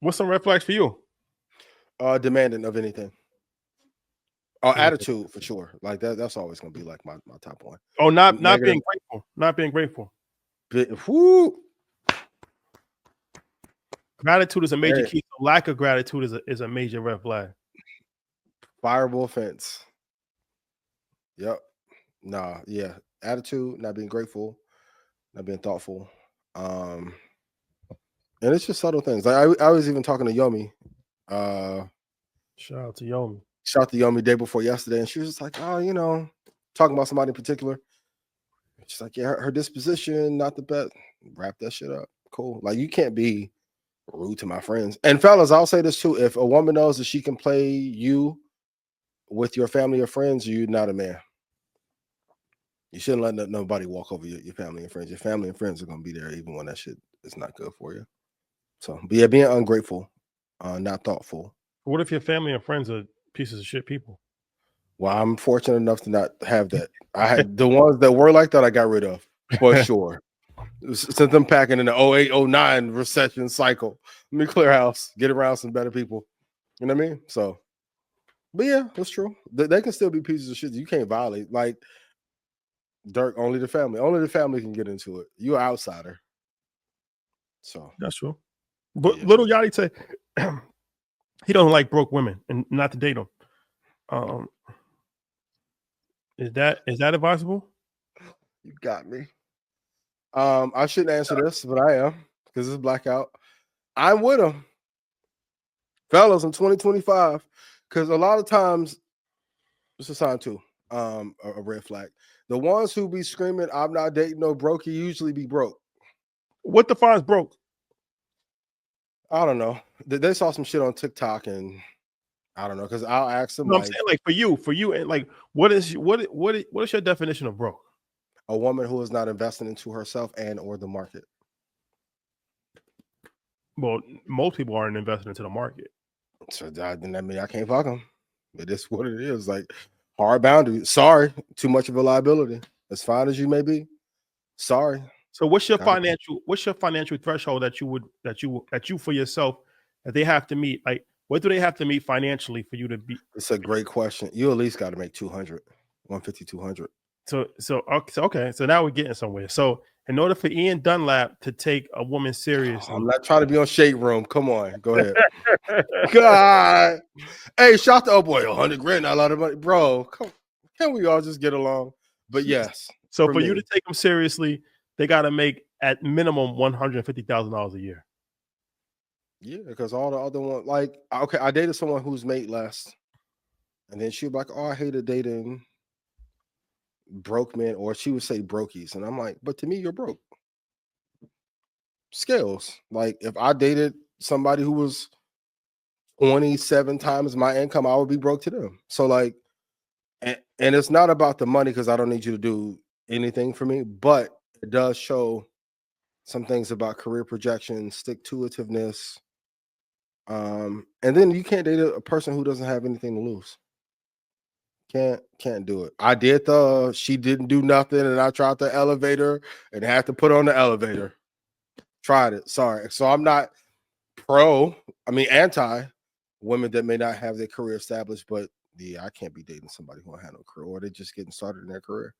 What's some red flags for you? Demanding of anything. Attitude for sure. Like that's always gonna be like my top one. Oh, not being grateful. Not being grateful. Gratitude is a major key. Lack of gratitude is a major red flag. Fireable offense. Yep. Nah, yeah. Attitude, not being grateful, not being thoughtful. And it's just subtle things. Like I was even talking to Yomi. Shout out to Yomi. Shout out to Yomi day before yesterday, and she was just like, oh, talking about somebody in particular. She's like, yeah, her disposition, not the best. Wrap that shit up. Cool. Like you can't be rude to my friends. And fellas, I'll say this too. If a woman knows that she can play you with your family or friends, you're not a man. You shouldn't let nobody walk over your family and friends. Your family and friends are going to be there even when that shit is not good for you. So, but yeah, being ungrateful, not thoughtful. What if your family and friends are pieces of shit people? Well, I'm fortunate enough to not have that. I had the ones that were like that, I got rid of for sure. Sent them packing in the 08, 09 recession cycle. Let me clear house, get around some better people. You know what I mean? So, but yeah, that's true. They can still be pieces of shit you can't violate. Like Dirk, only the family can get into it. You're an outsider. So that's true. But yeah. Little Yachty say he doesn't like broke women and not to date them. Is that advisable? You got me. I shouldn't answer this, but I am because it's blackout. I'm with him, fellas, in 2025. Because a lot of times, it's a sign too, a red flag. The ones who be screaming, "I'm not dating no broke," usually be broke. What defines broke? I don't know. They saw some shit on TikTok, and I don't know because I'll ask them. No, I'm saying like for you, and like what is your definition of broke? A woman who is not investing into herself and or the market. Well, most people aren't investing into the market. So that mean I can't fuck them. It is what it is. Like hard boundary. Sorry, too much of a liability. As fine as you may be. Sorry. So what's your financial threshold that you for yourself that they have to meet? Like what do they have to meet financially for you to be? It's a great question. You at least got to make 200, 150, 200. So okay. So now we're getting somewhere. So in order for Ian Dunlap to take a woman seriously, I'm not trying to be on Shade Room. Come on, go ahead. God, hey, shout to boy, $100,000, not a lot of money, bro. Can we all just get along? But yes. So for you to take them seriously, they got to make at minimum $150,000 a year. Yeah, because all the other ones, like, okay, I dated someone who's made less, and then she was like, "Oh, I hated dating broke men," or she would say brokies, and I'm like, "But to me, you're broke." Scales. Like, if I dated somebody who was 27 times my income, I would be broke to them. So, like, and it's not about the money because I don't need you to do anything for me, but it does show some things about career projection, stick-to-itiveness. And then you can't date a person who doesn't have anything to lose. Can't do it. I did she didn't do nothing, and I tried the elevator and had to put on the elevator. Tried it. Sorry. So I'm not anti women that may not have their career established, but yeah, I can't be dating somebody who don't have no career or they're just getting started in their career.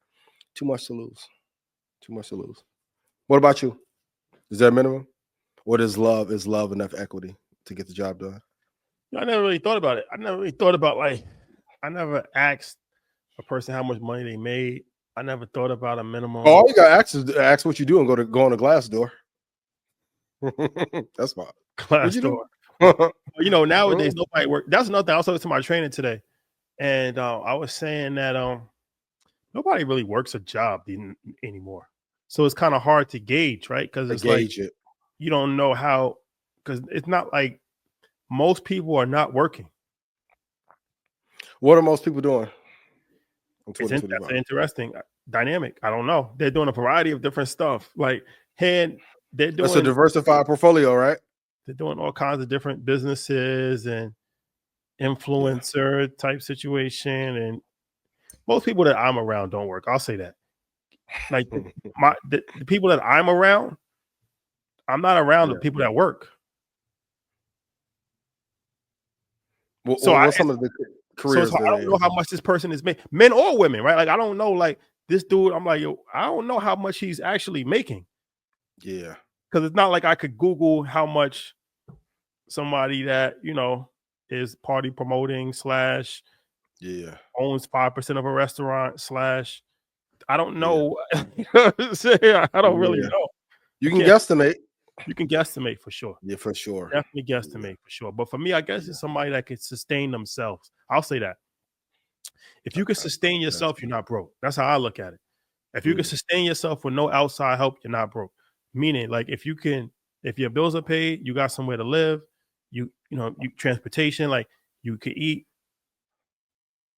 Too much to lose. What about you? Is there a minimum? What is love? Is love enough equity to get the job done? I never really thought about it. I never asked a person how much money they made. I never thought about a minimum. All you got to ask is ask what you do and go on a glass door. That's my glass door. Nowadays nobody work. That's another thing. I was talking to my trainer today, and I was saying that nobody really works a job anymore. So it's kind of hard to gauge, right? Because it's like you don't know how. Because it's not like most people are not working. What are most people doing? That's an interesting dynamic. I don't know. They're doing a variety of different stuff. Like, they're doing. That's a diversified portfolio, right? They're doing all kinds of different businesses and influencer type situation. And most people that I'm around don't work. I'll say that. Like the people that I'm around, I'm not around the people that work. What's some of the careers I don't know how much this person is making, men or women, right? Like I don't know, like this dude. I'm like, yo, I don't know how much he's actually making. Yeah, because it's not like I could Google how much somebody that is party promoting / owns 5% of a restaurant / I don't know. You know what I'm saying? I don't really know. You can guesstimate. You can guesstimate for sure. Yeah, for sure. Definitely guesstimate for sure. But for me, I guess it's somebody that can sustain themselves. I'll say that. If you can sustain yourself, you're not broke. That's how I look at it. If you can sustain yourself with no outside help, you're not broke. Meaning, like if your bills are paid, you got somewhere to live, you transportation, like you could eat,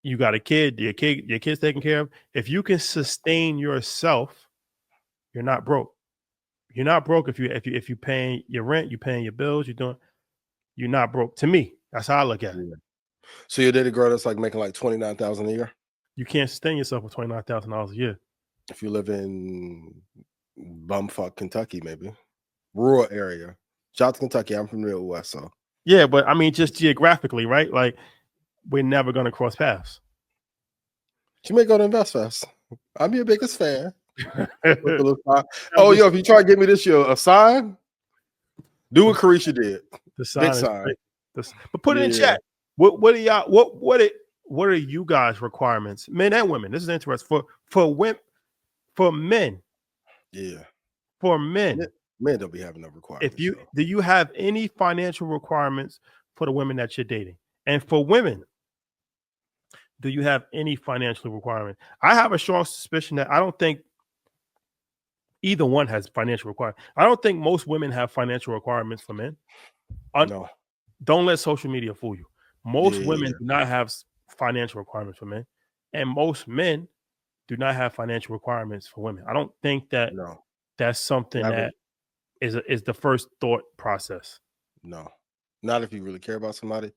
you got a kid, your kid's taken care of. If you can sustain yourself, you're not broke. You're not broke if you paying your rent, you paying your bills, you're not broke. To me, that's how I look at it. So you dated a girl that's like making like $29,000 a year? You can't sustain yourself with $29,000 a year. If you live in bumfuck Kentucky, maybe rural area. Shout out to Kentucky. I'm from the Midwest, so yeah. But I mean, just geographically, right? Like we're never gonna cross paths. She may go to InvestFest. I'm your biggest fan. Oh, yo, if you try to get me this year a sign, do what Carisha did. The sign, big sign. But put it in chat. What are y'all? What are you guys' requirements, men and women? This is interesting for women, for men. Yeah, for men. Men don't be having no requirements. Do you have any financial requirements for the women that you're dating? And for women, do you have any financial requirement? I have a strong suspicion that I don't think either one has financial requirements. I don't think most women have financial requirements for men. No. Don't let social media fool you. Most women do not have financial requirements for men, and most men do not have financial requirements for women. I don't think that that's something that is the first thought process. No, not if you really care about somebody.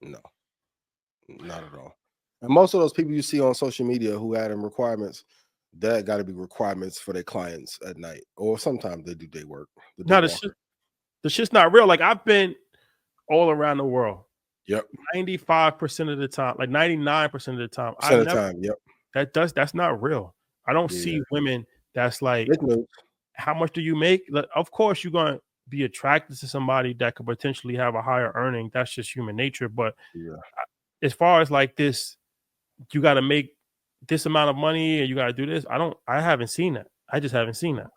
No, not at all. And most of those people you see on social media who had them requirements, that got to be requirements for their clients at night, or sometimes they do day work. No, the shit's not real. Like I've been all around the world. Yep. 95% of the time, like 99% of the time. Yep. That's not real. I don't see women that's like, how much do you make? Like, of course, you're going to be attracted to somebody that could potentially have a higher earning. That's just human nature. But as far as like this, you got to make this amount of money and you got to do this. I haven't seen that. I just haven't seen that.